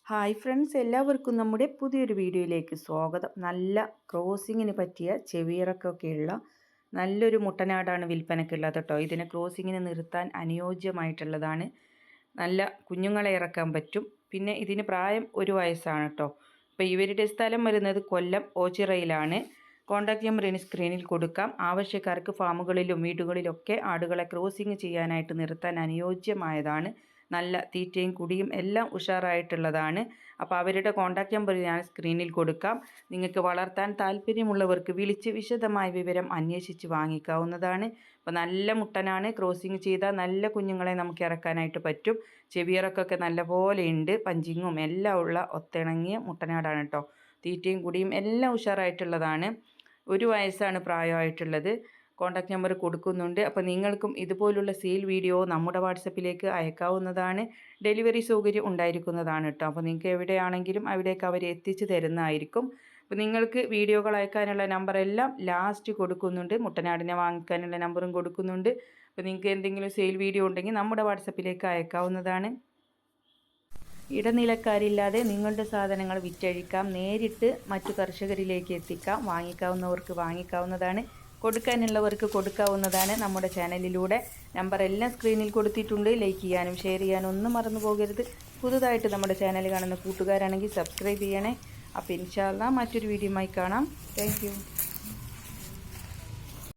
Hi friends, എല്ലാവർക്കും നമ്മുടെ പുതിയൊരു വീഡിയോയിലേക്ക് സ്വാഗതം. നല്ല ക്രോസിങ്ങിന് പറ്റിയ ചെവിയിറക്കൊക്കെയുള്ള നല്ലൊരു മുട്ടനാടാണ് വിൽപ്പനയ്ക്കുള്ളത് കേട്ടോ. ഇതിനെ ക്രോസിങ്ങിന് നിർത്താൻ അനുയോജ്യമായിട്ടുള്ളതാണ്. നല്ല കുഞ്ഞുങ്ങളെ ഇറക്കാൻ പറ്റും. പിന്നെ ഇതിന് പ്രായം 1 വയസ്സാണ് കേട്ടോ. അപ്പോൾ ഇവരുടെ സ്ഥലം വരുന്നത് കൊല്ലം ഓച്ചിറയിലാണ്. കോൺടാക്റ്റ് നമ്പർ ഇനി സ്ക്രീനിൽ കൊടുക്കാം. ആവശ്യക്കാർക്ക് ഫാമുകളിലും വീടുകളിലൊക്കെ ആടുകളെ ക്രോസിങ് ചെയ്യാനായിട്ട് നിർത്താൻ അനുയോജ്യമായതാണ്. നല്ല തീറ്റയും കുടിയും എല്ലാം ഉഷാറായിട്ടുള്ളതാണ്. അപ്പോൾ അവരുടെ കോൺടാക്റ്റ് നമ്പർ ഞാൻ സ്ക്രീനിൽ കൊടുക്കാം. നിങ്ങൾക്ക് വളർത്താൻ താല്പര്യമുള്ളവർക്ക് വിളിച്ച് വിശദമായ വിവരം അന്വേഷിച്ച് വാങ്ങിക്കാവുന്നതാണ്. അപ്പോൾ നല്ല മുട്ടനാണ്. ക്രോസിങ് ചെയ്താൽ നല്ല കുഞ്ഞുങ്ങളെ നമുക്ക് ഇറക്കാനായിട്ട് പറ്റും. ചെവിയിറക്കൊക്കെ നല്ലപോലെ ഉണ്ട്. പഞ്ചിങ്ങും എല്ലാം ഉള്ള ഒത്തിണങ്ങിയ മുട്ടനാടാണ് കേട്ടോ. തീറ്റയും കുടിയും എല്ലാം ഉഷാറായിട്ടുള്ളതാണ്. 1 വയസ്സാണ് പ്രായമായിട്ടുള്ളത്. കോൺടാക്റ്റ് നമ്പർ കൊടുക്കുന്നുണ്ട്. അപ്പോൾ നിങ്ങൾക്കും ഇതുപോലുള്ള സെയിൽ വീഡിയോ നമ്മുടെ വാട്സപ്പിലേക്ക് അയക്കാവുന്നതാണ്. ഡെലിവറി സൗകര്യം ഉണ്ടായിരിക്കുന്നതാണ് കേട്ടോ. അപ്പോൾ നിങ്ങൾക്ക് എവിടെയാണെങ്കിലും അവിടേക്ക് അവർ എത്തിച്ച് തരുന്നതായിരിക്കും. അപ്പോൾ നിങ്ങൾക്ക് വീഡിയോകൾ അയക്കാനുള്ള നമ്പറെല്ലാം ലാസ്റ്റ് കൊടുക്കുന്നുണ്ട്. മുട്ടനാടിനെ വാങ്ങിക്കാനുള്ള നമ്പറും കൊടുക്കുന്നുണ്ട്. അപ്പോൾ നിങ്ങൾക്ക് എന്തെങ്കിലും സെയിൽ വീഡിയോ ഉണ്ടെങ്കിൽ നമ്മുടെ വാട്സപ്പിലേക്ക് അയക്കാവുന്നതാണ്. ഇടനിലക്കാരില്ലാതെ നിങ്ങളുടെ സാധനങ്ങൾ വിറ്റഴിക്കാം. നേരിട്ട് മറ്റു കർഷകരിലേക്ക് എത്തിക്കാം. വാങ്ങിക്കാവുന്നവർക്ക് വാങ്ങിക്കാവുന്നതാണ്. കൊടുക്കാനുള്ളവർക്ക് കൊടുക്കാവുന്നതാണ്. നമ്മുടെ ചാനലിലൂടെ നമ്പറെല്ലാം സ്ക്രീനിൽ കൊടുത്തിട്ടുണ്ട്. ലൈക്ക് ചെയ്യാനും ഷെയർ ചെയ്യാനും ഒന്നും മറന്നു പോകരുത്. പുതുതായിട്ട് നമ്മുടെ ചാനൽ കാണുന്ന കൂട്ടുകാരാണെങ്കിൽ സബ്സ്ക്രൈബ് ചെയ്യണേ. അപ്പോൾ ഇൻഷാ അല്ലാഹ് മറ്റൊരു വീഡിയോയുമായി കാണാം. താങ്ക്